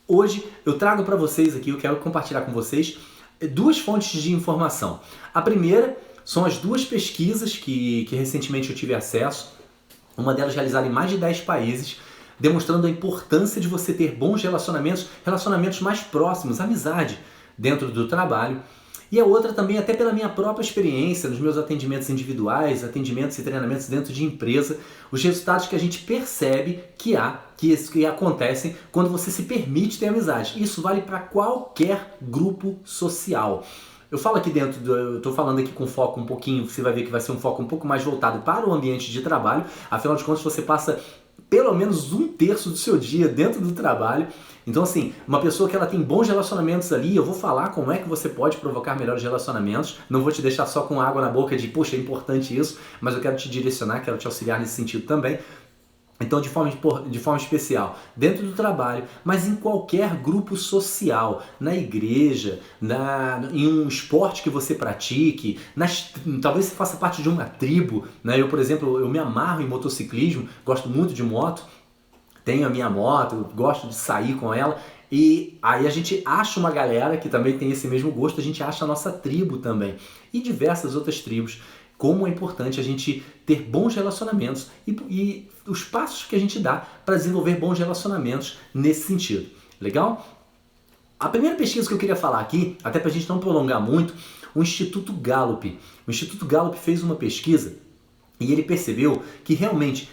hoje eu trago para vocês aqui, eu quero compartilhar com vocês duas fontes de informação. A primeira são as duas pesquisas que recentemente eu tive acesso, uma delas realizada em mais de 10 países, demonstrando a importância de você ter bons relacionamentos mais próximos, amizade dentro do trabalho. E a outra também, até pela minha própria experiência, nos meus atendimentos individuais, atendimentos e treinamentos dentro de empresa, os resultados que a gente percebe que acontecem quando você se permite ter amizade. Isso vale para qualquer grupo social. Eu falo aqui eu estou falando aqui com foco um pouquinho, você vai ver que vai ser um foco um pouco mais voltado para o ambiente de trabalho, afinal de contas você passa pelo menos 1/3 do seu dia dentro do trabalho. Então assim, uma pessoa que ela tem bons relacionamentos ali, eu vou falar como é que você pode provocar melhores relacionamentos, não vou te deixar só com água na boca de, poxa, é importante isso, mas eu quero te direcionar, quero te auxiliar nesse sentido também. Então, de forma especial, dentro do trabalho, mas em qualquer grupo social, na igreja, em um esporte que você pratique, talvez você faça parte de uma tribo, né? Eu, por exemplo, eu me amarro em motociclismo, gosto muito de moto, tenho a minha moto, eu gosto de sair com ela, e aí a gente acha uma galera que também tem esse mesmo gosto, a gente acha a nossa tribo também, e diversas outras tribos. Como é importante a gente ter bons relacionamentos e os passos que a gente dá para desenvolver bons relacionamentos nesse sentido. Legal? A primeira pesquisa que eu queria falar aqui, até para a gente não prolongar muito, o Instituto Gallup. O Instituto Gallup fez uma pesquisa e ele percebeu que realmente,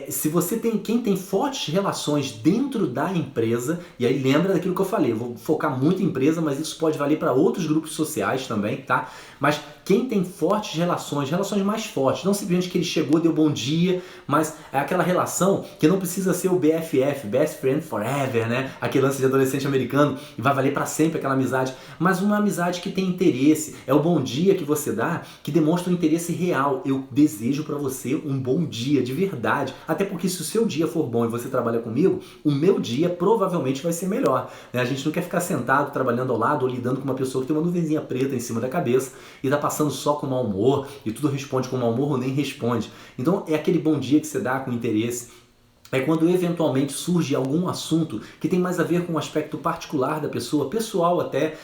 se você quem tem fortes relações dentro da empresa, e aí lembra daquilo que eu falei, eu vou focar muito em empresa, mas isso pode valer para outros grupos sociais também, tá? Mas quem tem fortes relações mais fortes, não simplesmente que ele chegou, deu bom dia, mas é aquela relação que não precisa ser o BFF, Best Friend Forever, né? Aquele lance de adolescente americano, e vai valer para sempre aquela amizade, mas uma amizade que tem interesse, é o bom dia que você dá, que demonstra um interesse real. Eu desejo para você um bom dia, de verdade, até porque se o seu dia for bom e você trabalha comigo, o meu dia provavelmente vai ser melhor, né? A gente não quer ficar sentado trabalhando ao lado ou lidando com uma pessoa que tem uma nuvenzinha preta em cima da cabeça e tá passando só com mau humor e tudo responde com mau humor ou nem responde. Então é aquele bom dia que você dá com interesse. É quando eventualmente surge algum assunto que tem mais a ver com um aspecto particular da pessoa, pessoal até,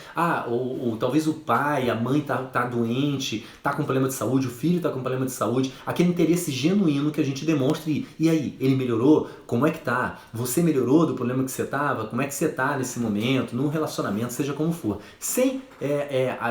ou talvez o pai, a mãe tá doente, tá com problema de saúde, o filho tá com problema de saúde, aquele interesse genuíno que a gente demonstra e aí, ele melhorou? Como é que tá? Você melhorou do problema que você tava? Como é que você tá nesse momento, num relacionamento, seja como for, sem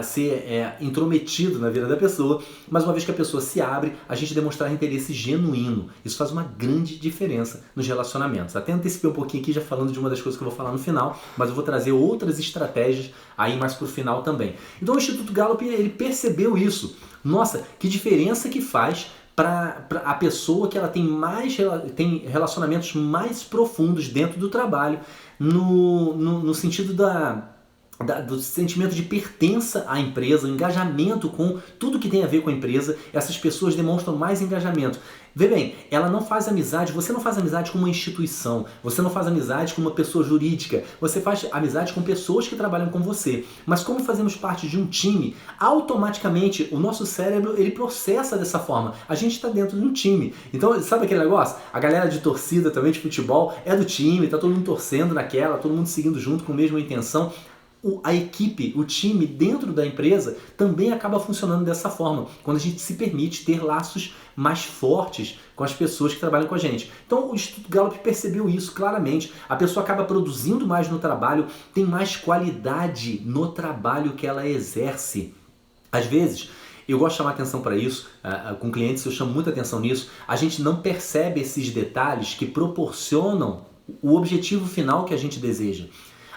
ser intrometido na vida da pessoa, mas uma vez que a pessoa se abre, a gente demonstrar interesse genuíno, isso faz uma grande diferença nos relacionamentos. Até antecipei um pouquinho aqui já falando de uma das coisas que eu vou falar no final, mas eu vou trazer outras estratégias aí mais pro final também. Então o Instituto Gallup, ele percebeu isso. Nossa, que diferença que faz para a pessoa que ela tem relacionamentos mais profundos dentro do trabalho, no sentido do sentimento de pertença à empresa, o engajamento com tudo que tem a ver com a empresa. Essas pessoas demonstram mais engajamento. Vê bem, ela não faz amizade, você não faz amizade com uma instituição, você não faz amizade com uma pessoa jurídica, você faz amizade com pessoas que trabalham com você. Mas como fazemos parte de um time, automaticamente o nosso cérebro ele processa dessa forma. A gente está dentro de um time. Então, sabe aquele negócio? A galera de torcida também de futebol é do time, tá todo mundo torcendo naquela, todo mundo seguindo junto com a mesma intenção. A equipe, o time dentro da empresa também acaba funcionando dessa forma, quando a gente se permite ter laços mais fortes com as pessoas que trabalham com a gente. Então o Instituto Gallup percebeu isso claramente, a pessoa acaba produzindo mais no trabalho, tem mais qualidade no trabalho que ela exerce. Às vezes, eu gosto de chamar atenção para isso, com clientes eu chamo muita atenção nisso, a gente não percebe esses detalhes que proporcionam o objetivo final que a gente deseja.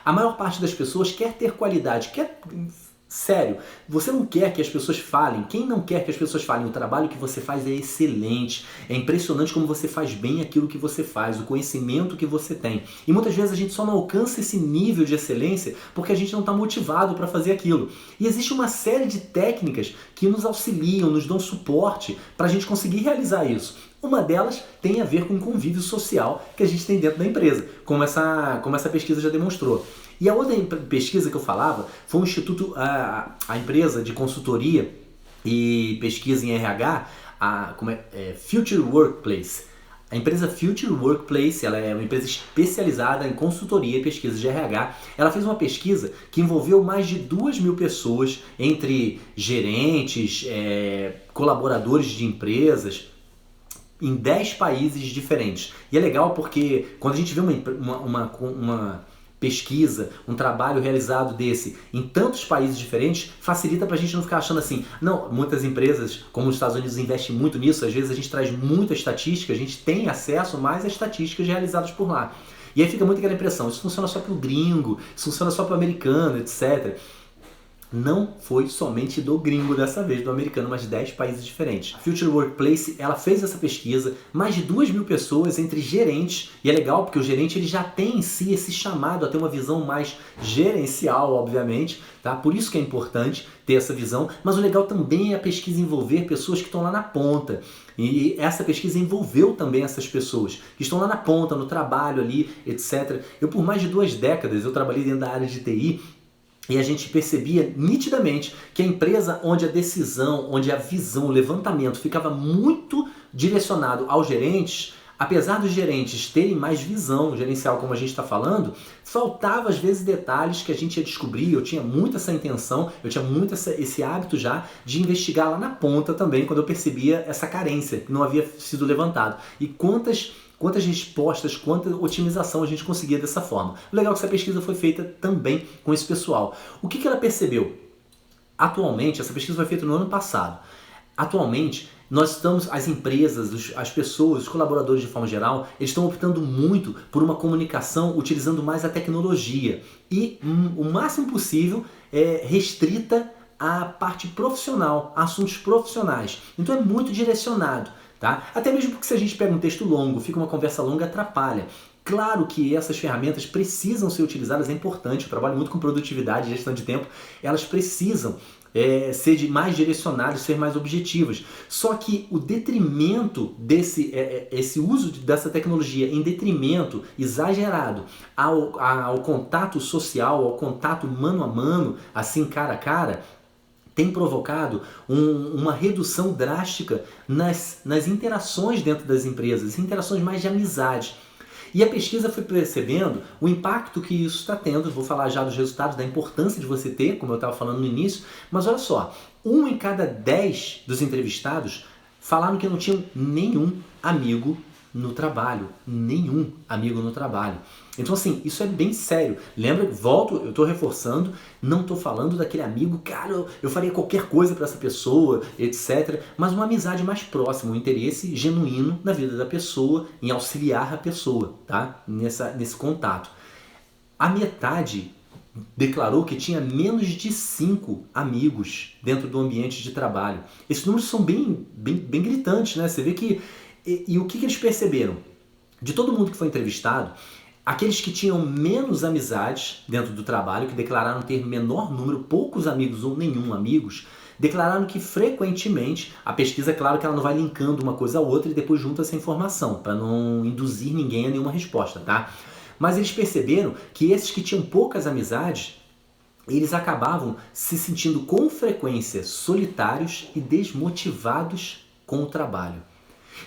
A maior parte das pessoas quer ter qualidade, sério, você não quer que as pessoas falem. Quem não quer que as pessoas falem? O trabalho que você faz é excelente, é impressionante como você faz bem aquilo que você faz, o conhecimento que você tem. E muitas vezes a gente só não alcança esse nível de excelência porque a gente não está motivado para fazer aquilo. E existe uma série de técnicas que nos auxiliam, nos dão suporte para a gente conseguir realizar isso. Uma delas tem a ver com o convívio social que a gente tem dentro da empresa, como essa pesquisa já demonstrou. E a outra pesquisa que eu falava foi um instituto, a empresa de consultoria e pesquisa em RH, Future Workplace. A empresa Future Workplace, ela é uma empresa especializada em consultoria e pesquisa de RH. Ela fez uma pesquisa que envolveu mais de 2.000 pessoas, entre gerentes, colaboradores de empresas, em 10 países diferentes. E é legal porque quando a gente vê uma pesquisa, um trabalho realizado desse em tantos países diferentes, facilita pra gente não ficar achando assim, não, muitas empresas, como os Estados Unidos investem muito nisso, às vezes a gente traz muita estatística, a gente tem acesso mais a estatísticas realizadas por lá. E aí fica muito aquela impressão, isso funciona só pro gringo, isso funciona só pro americano, etc. Não foi somente do gringo dessa vez, do americano, mas de 10 países diferentes. A Future Workplace, ela fez essa pesquisa, mais de 2.000 pessoas entre gerentes, e é legal porque o gerente ele já tem em si esse chamado a ter uma visão mais gerencial, obviamente, tá? Por isso que é importante ter essa visão, mas o legal também é a pesquisa envolver pessoas que estão lá na ponta. E essa pesquisa envolveu também essas pessoas que estão lá na ponta, no trabalho ali, etc. Eu, por mais de 2 décadas, eu trabalhei dentro da área de TI, e a gente percebia nitidamente que a empresa onde a decisão, onde a visão, o levantamento ficava muito direcionado aos gerentes, apesar dos gerentes terem mais visão gerencial, como a gente está falando, faltava às vezes detalhes que a gente ia descobrir. Eu tinha muito essa intenção, eu tinha muito esse hábito já de investigar lá na ponta também, quando eu percebia essa carência que não havia sido levantado. E quantas respostas, quanta otimização a gente conseguia dessa forma. O legal é que essa pesquisa foi feita também com esse pessoal. O que ela percebeu? Atualmente, essa pesquisa foi feita no ano passado. Atualmente, as empresas, as pessoas, os colaboradores de forma geral, eles estão optando muito por uma comunicação utilizando mais a tecnologia e o máximo possível restrita à parte profissional, a assuntos profissionais. Então é muito direcionado. Tá? Até mesmo porque se a gente pega um texto longo, fica uma conversa longa, atrapalha. Claro que essas ferramentas precisam ser utilizadas, é importante, eu trabalho muito com produtividade e gestão de tempo, elas precisam ser mais direcionadas, ser mais objetivas. Só que o detrimento esse uso dessa tecnologia em detrimento exagerado ao contato social, ao contato mano a mano, assim cara a cara, tem provocado uma redução drástica nas interações dentro das empresas, interações mais de amizade. E a pesquisa foi percebendo o impacto que isso está tendo. Vou falar já dos resultados, da importância de você ter, como eu estava falando no início, mas olha só, 1 em cada 10 dos entrevistados falaram que não tinham nenhum amigo no trabalho. Nenhum amigo no trabalho. Então assim, isso é bem sério. Lembra, eu estou reforçando, não estou falando daquele amigo, cara, eu faria qualquer coisa para essa pessoa, etc. Mas uma amizade mais próxima, um interesse genuíno na vida da pessoa, em auxiliar a pessoa, tá? Nesse contato. A metade declarou que tinha menos de 5 amigos dentro do ambiente de trabalho. Esses números são bem gritantes, né? Você vê que... E o que eles perceberam? De todo mundo que foi entrevistado, aqueles que tinham menos amizades dentro do trabalho, que declararam ter menor número, poucos amigos ou nenhum amigos, declararam que frequentemente, a pesquisa, é claro que ela não vai linkando uma coisa a outra e depois junta essa informação, para não induzir ninguém a nenhuma resposta, tá? Mas eles perceberam que esses que tinham poucas amizades, eles acabavam se sentindo com frequência solitários e desmotivados com o trabalho.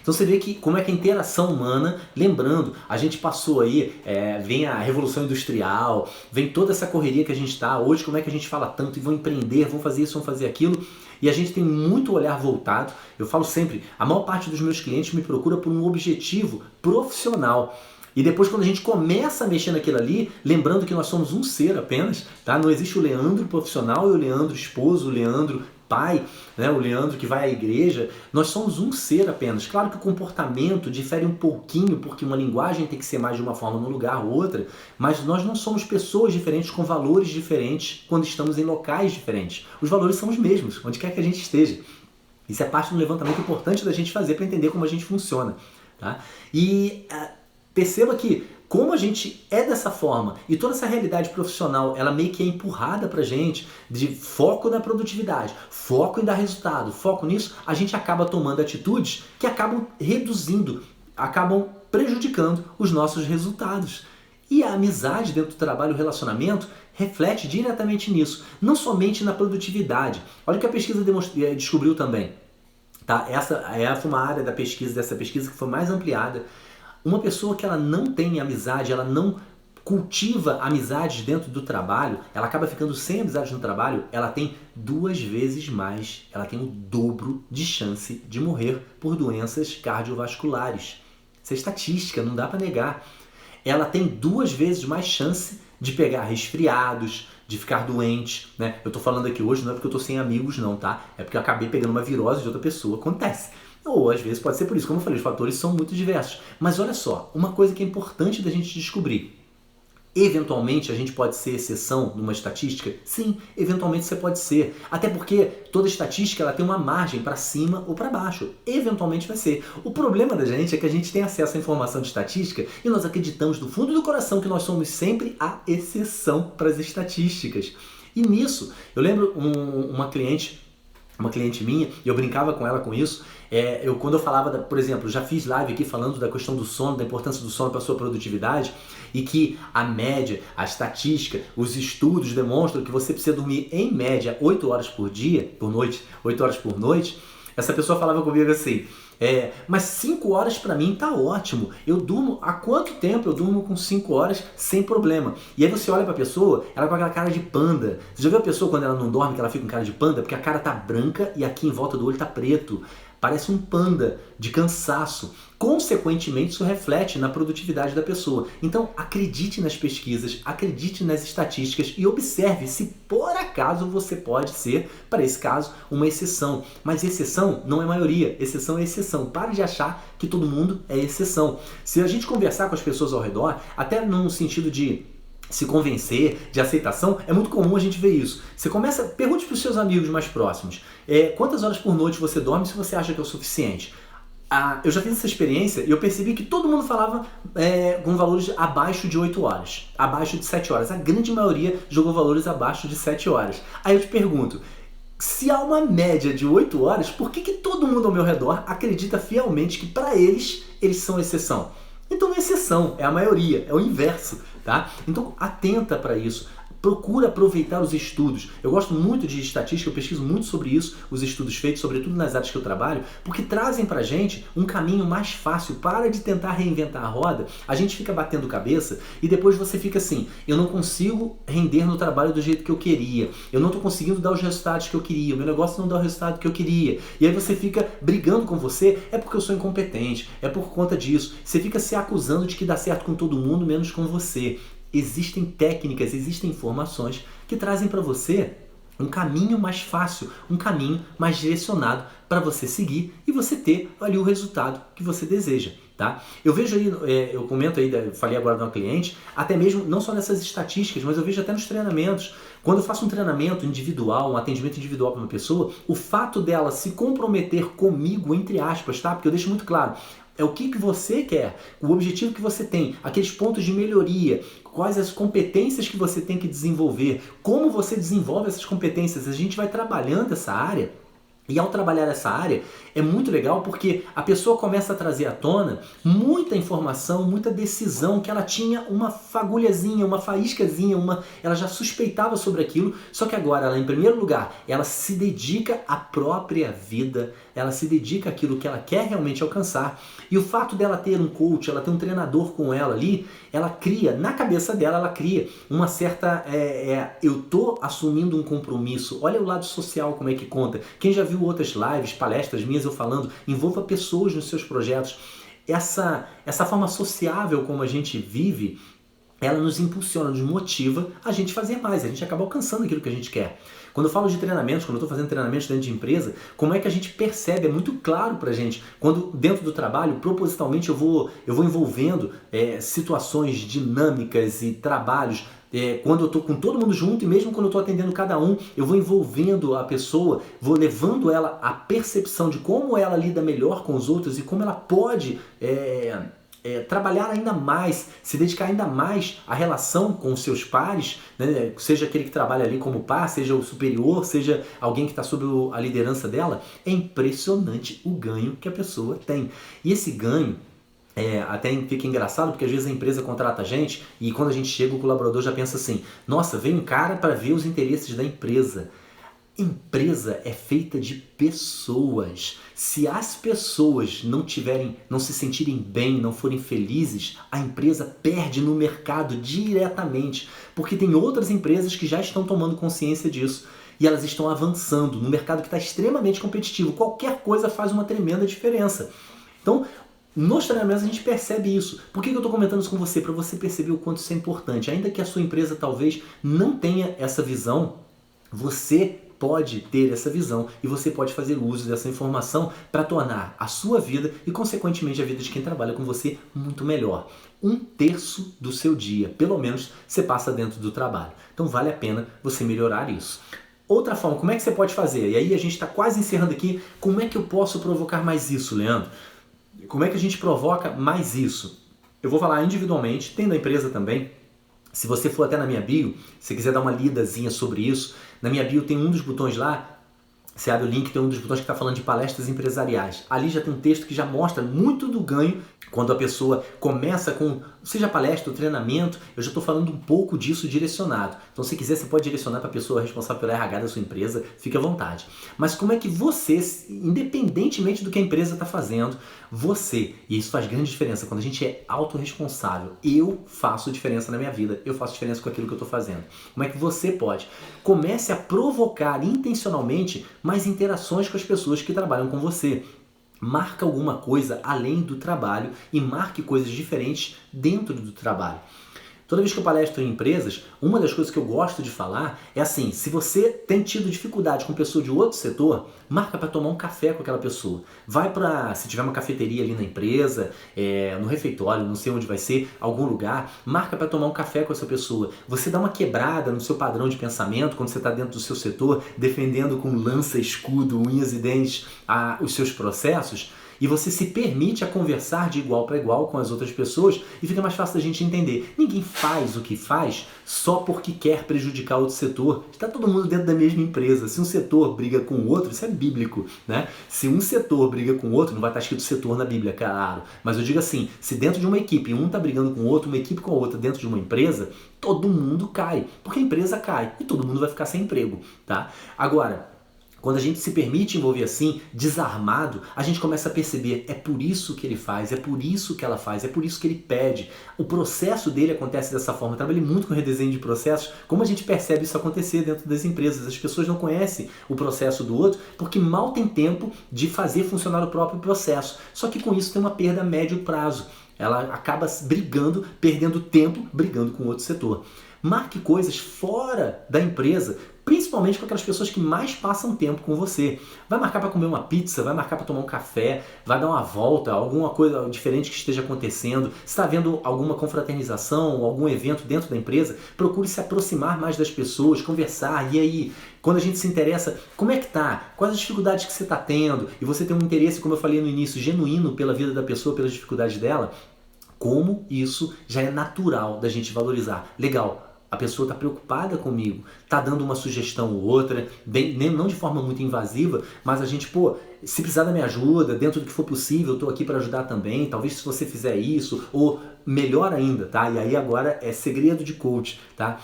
Então você vê que como é que a interação humana, lembrando, a gente passou aí, vem a Revolução Industrial, vem toda essa correria que a gente está, hoje como é que a gente fala tanto, e vão empreender, vão fazer isso, vão fazer aquilo, e a gente tem muito olhar voltado. Eu falo sempre, a maior parte dos meus clientes me procura por um objetivo profissional. E depois quando a gente começa a mexer naquilo ali, lembrando que nós somos um ser apenas, tá? Não existe o Leandro profissional e o Leandro esposo, o Leandro pai, né? O Leandro que vai à igreja, nós somos um ser apenas. Claro que o comportamento difere um pouquinho, porque uma linguagem tem que ser mais de uma forma num lugar ou outra, mas nós não somos pessoas diferentes com valores diferentes quando estamos em locais diferentes. Os valores são os mesmos, onde quer que a gente esteja. Isso é parte do levantamento importante da gente fazer para entender como a gente funciona. Tá? E perceba que como a gente é dessa forma e toda essa realidade profissional, ela meio que é empurrada pra gente de foco na produtividade, foco em dar resultado, foco nisso, a gente acaba tomando atitudes que acabam reduzindo, acabam prejudicando os nossos resultados. E a amizade dentro do trabalho, o relacionamento, reflete diretamente nisso, não somente na produtividade. Olha o que a pesquisa descobriu também. Tá? Essa foi uma área dessa pesquisa que foi mais ampliada. Uma pessoa que ela não tem amizade, ela não cultiva amizades dentro do trabalho, ela acaba ficando sem amizades no trabalho, ela tem 2 vezes mais, ela tem o dobro de chance de morrer por doenças cardiovasculares. Isso é estatística, não dá para negar. Ela tem 2 vezes mais chance de pegar resfriados, de ficar doente, né? Eu tô falando aqui hoje não é porque eu tô sem amigos não, tá? É porque eu acabei pegando uma virose de outra pessoa, acontece. Ou às vezes pode ser por isso, como eu falei, os fatores são muito diversos. Mas olha só, uma coisa que é importante da gente descobrir. Eventualmente a gente pode ser exceção numa estatística? Sim, eventualmente você pode ser. Até porque toda estatística ela tem uma margem para cima ou para baixo. Eventualmente vai ser. O problema da gente é que a gente tem acesso à informação de estatística e nós acreditamos do fundo do coração que nós somos sempre a exceção para as estatísticas. E nisso, eu lembro uma cliente minha, e eu brincava com ela com isso, quando eu falava, por exemplo, já fiz live aqui falando da questão do sono, da importância do sono para a sua produtividade, e que a média, a estatística, os estudos demonstram que você precisa dormir em média 8 horas por noite, 8 horas por noite, essa pessoa falava comigo assim, mas 5 horas para mim tá ótimo. Eu durmo, há quanto tempo eu durmo com 5 horas sem problema? E aí você olha pra pessoa, ela com aquela cara de panda. Você já viu a pessoa quando ela não dorme, que ela fica com cara de panda? Porque a cara tá branca e aqui em volta do olho tá preto. Parece um panda de cansaço. Consequentemente, isso reflete na produtividade da pessoa. Então, acredite nas pesquisas, acredite nas estatísticas e observe se por acaso você pode ser, para esse caso, uma exceção. Mas exceção não é maioria, exceção é exceção. Pare de achar que todo mundo é exceção. Se a gente conversar com as pessoas ao redor, até num sentido de se convencer, de aceitação, é muito comum a gente ver isso. Você começa, pergunte para os seus amigos mais próximos, quantas horas por noite você dorme se você acha que é o suficiente? Eu já fiz essa experiência e eu percebi que todo mundo falava com valores abaixo de 8 horas, abaixo de 7 horas. A grande maioria jogou valores abaixo de 7 horas. Aí eu te pergunto, se há uma média de 8 horas, por que todo mundo ao meu redor acredita fielmente que para eles são exceção? Então não é exceção, é a maioria, é o inverso, tá? Então atenta para isso. Procura aproveitar os estudos. Eu gosto muito de estatística, eu pesquiso muito sobre isso, os estudos feitos, sobretudo nas áreas que eu trabalho, porque trazem pra gente um caminho mais fácil. Para de tentar reinventar a roda, a gente fica batendo cabeça e depois você fica assim, eu não consigo render no trabalho do jeito que eu queria, eu não estou conseguindo dar os resultados que eu queria, o meu negócio não dá o resultado que eu queria. E aí você fica brigando com você, é porque eu sou incompetente, é por conta disso. Você fica se acusando de que dá certo com todo mundo, menos com você. Existem técnicas, existem informações que trazem para você um caminho mais fácil, um caminho mais direcionado para você seguir e você ter ali o resultado que você deseja, tá? Eu vejo aí, eu comento aí, falei agora de uma cliente, até mesmo não só nessas estatísticas, mas eu vejo até nos treinamentos. Quando eu faço um treinamento individual, um atendimento individual para uma pessoa, o fato dela se comprometer comigo, entre aspas, tá? Porque eu deixo muito claro, é o que você quer, o objetivo que você tem, aqueles pontos de melhoria, quais as competências que você tem que desenvolver, como você desenvolve essas competências. A gente vai trabalhando essa área e ao trabalhar essa área é muito legal porque a pessoa começa a trazer à tona muita informação, muita decisão que ela tinha uma fagulhazinha, uma faíscazinha, ela já suspeitava sobre aquilo, só que agora ela, em primeiro lugar, ela se dedica à própria vida, ela se dedica àquilo que ela quer realmente alcançar. E o fato dela ter um coach, ela ter um treinador com ela ali, ela cria, na cabeça dela, ela cria uma certa... eu tô assumindo um compromisso. Olha o lado social como é que conta. Quem já viu outras lives, palestras minhas eu falando, envolva pessoas nos seus projetos. Essa forma sociável como a gente vive, ela nos impulsiona, nos motiva a gente fazer mais, a gente acaba alcançando aquilo que a gente quer. Quando eu falo de treinamentos, quando eu estou fazendo treinamentos dentro de empresa, como é que a gente percebe? É muito claro pra gente. Quando dentro do trabalho, propositalmente eu vou envolvendo situações dinâmicas e trabalhos, quando eu estou com todo mundo junto e mesmo quando eu estou atendendo cada um, eu vou envolvendo a pessoa, vou levando ela à percepção de como ela lida melhor com os outros e como ela pode... trabalhar ainda mais, se dedicar ainda mais à relação com os seus pares, né? Seja aquele que trabalha ali como par, seja o superior, seja alguém que está sob a liderança dela, é impressionante o ganho que a pessoa tem. E esse ganho, até fica engraçado porque às vezes a empresa contrata a gente e quando a gente chega o colaborador já pensa assim, nossa, vem um cara para ver os interesses da empresa. Empresa é feita de pessoas. Se as pessoas não se sentirem bem, não forem felizes, a empresa perde no mercado diretamente, porque tem outras empresas que já estão tomando consciência disso e elas estão avançando no mercado que está extremamente competitivo. Qualquer coisa faz uma tremenda diferença. Então, nos treinamentos a gente percebe isso. Por que eu estou comentando isso com você? Para você perceber o quanto isso é importante. Ainda que a sua empresa talvez não tenha essa visão, você pode ter essa visão e você pode fazer uso dessa informação para tornar a sua vida e, consequentemente, a vida de quem trabalha com você muito melhor. 1/3 do seu dia, pelo menos, você passa dentro do trabalho. Então vale a pena você melhorar isso. Outra forma, como é que você pode fazer? E aí a gente está quase encerrando aqui. Como é que eu posso provocar mais isso, Leandro? Como é que a gente provoca mais isso? Eu vou falar individualmente, tem na empresa também. Se você for até na minha bio, se quiser dar uma lidazinha sobre isso, na minha bio tem um dos botões lá, você abre o link, tem um dos botões que está falando de palestras empresariais. Ali já tem um texto que já mostra muito do ganho quando a pessoa começa com, seja palestra ou treinamento, eu já estou falando um pouco disso direcionado. Então se quiser, você pode direcionar para a pessoa responsável pela RH da sua empresa, fique à vontade. Mas como é que você, independentemente do que a empresa está fazendo, você, e isso faz grande diferença, quando a gente é autorresponsável, eu faço diferença na minha vida, eu faço diferença com aquilo que eu estou fazendo. Como é que você pode? Comece a provocar intencionalmente mais interações com as pessoas que trabalham com você. Marca alguma coisa além do trabalho e marque coisas diferentes dentro do trabalho. Toda vez que eu palestro em empresas, uma das coisas que eu gosto de falar é assim, se você tem tido dificuldade com pessoa de outro setor, marca para tomar um café com aquela pessoa. Vai para, se tiver uma cafeteria ali na empresa, no refeitório, não sei onde vai ser, algum lugar, marca para tomar um café com essa pessoa. Você dá uma quebrada no seu padrão de pensamento quando você está dentro do seu setor, defendendo com lança, escudo, unhas e dentes os seus processos, e você se permite a conversar de igual para igual com as outras pessoas e fica mais fácil da gente entender. Ninguém faz o que faz só porque quer prejudicar outro setor. Está todo mundo dentro da mesma empresa. Se um setor briga com o outro, isso é bíblico, né? Se um setor briga com o outro, não vai estar escrito setor na Bíblia, claro. Mas eu digo assim, se dentro de uma equipe um está brigando com o outro, uma equipe com a outra dentro de uma empresa, todo mundo cai. Porque a empresa cai e todo mundo vai ficar sem emprego, tá? Agora, quando a gente se permite envolver assim, desarmado, a gente começa a perceber, é por isso que ele faz, é por isso que ela faz, é por isso que ele pede. O processo dele acontece dessa forma. Eu trabalhei muito com redesenho de processos. Como a gente percebe isso acontecer dentro das empresas? As pessoas não conhecem o processo do outro porque mal tem tempo de fazer funcionar o próprio processo. Só que com isso tem uma perda a médio prazo. Ela acaba brigando, perdendo tempo, brigando com outro setor. Marque coisas fora da empresa, principalmente com aquelas pessoas que mais passam tempo com você. Vai marcar para comer uma pizza, vai marcar para tomar um café, vai dar uma volta, alguma coisa diferente que esteja acontecendo. Se está havendo alguma confraternização, algum evento dentro da empresa, procure se aproximar mais das pessoas, conversar. E aí, quando a gente se interessa, como é que tá? Quais as dificuldades que você está tendo? E você tem um interesse, como eu falei no início, genuíno pela vida da pessoa, pelas dificuldades dela, como isso já é natural da gente valorizar. Legal. A pessoa está preocupada comigo, está dando uma sugestão ou outra, não de forma muito invasiva, mas a gente, se precisar da minha ajuda, dentro do que for possível, eu estou aqui para ajudar também, talvez se você fizer isso, ou melhor ainda, tá? E aí agora é segredo de coach, tá?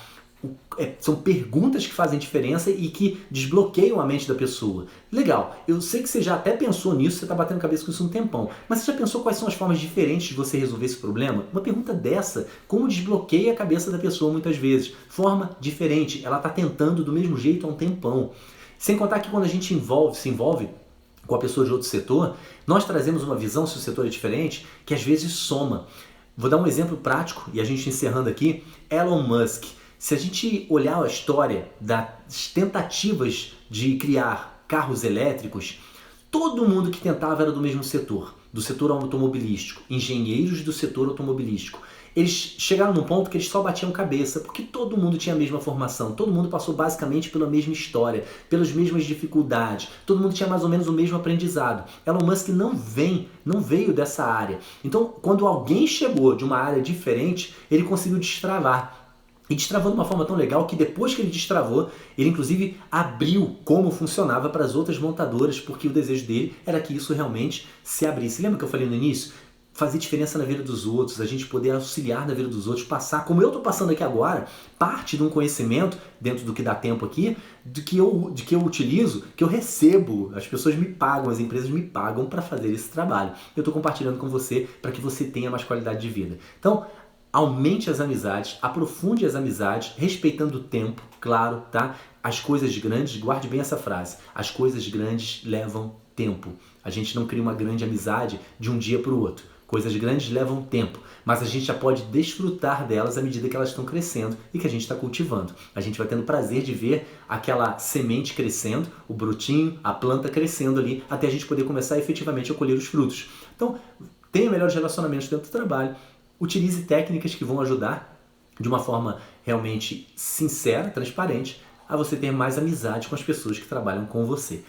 São perguntas que fazem diferença e que desbloqueiam a mente da pessoa. Legal, eu sei que você já até pensou nisso, você está batendo cabeça com isso um tempão, mas você já pensou quais são as formas diferentes de você resolver esse problema? Uma pergunta dessa, como desbloqueia a cabeça da pessoa muitas vezes? Forma diferente, ela está tentando do mesmo jeito há um tempão. Sem contar que quando a gente se envolve com a pessoa de outro setor, nós trazemos uma visão, se o setor é diferente, que às vezes soma. Vou dar um exemplo prático, e a gente encerrando aqui, Elon Musk. Se a gente olhar a história das tentativas de criar carros elétricos, todo mundo que tentava era do mesmo setor, do setor automobilístico, engenheiros do setor automobilístico. Eles chegaram num ponto que eles só batiam cabeça, porque todo mundo tinha a mesma formação, todo mundo passou basicamente pela mesma história, pelas mesmas dificuldades, todo mundo tinha mais ou menos o mesmo aprendizado. Elon Musk não veio dessa área. Então, quando alguém chegou de uma área diferente, ele conseguiu destravar. E destravou de uma forma tão legal que depois que ele destravou, ele inclusive abriu como funcionava para as outras montadoras, porque o desejo dele era que isso realmente se abrisse. Lembra que eu falei no início? fazer diferença na vida dos outros, a gente poder auxiliar na vida dos outros, passar, como eu estou passando aqui agora, parte de um conhecimento, dentro do que dá tempo aqui, de que eu utilizo, que eu recebo, as pessoas me pagam, as empresas me pagam para fazer esse trabalho. Eu estou compartilhando com você para que você tenha mais qualidade de vida. Então, aumente as amizades, aprofunde as amizades, respeitando o tempo, claro, tá? As coisas grandes, guarde bem essa frase, as coisas grandes levam tempo. A gente não cria uma grande amizade de um dia para o outro. Coisas grandes levam tempo, mas a gente já pode desfrutar delas à medida que elas estão crescendo e que a gente está cultivando. A gente vai tendo prazer de ver aquela semente crescendo, o brotinho, a planta crescendo ali, até a gente poder começar efetivamente a colher os frutos. Então, tenha melhores relacionamentos dentro do trabalho, utilize técnicas que vão ajudar de uma forma realmente sincera, transparente, a você ter mais amizade com as pessoas que trabalham com você.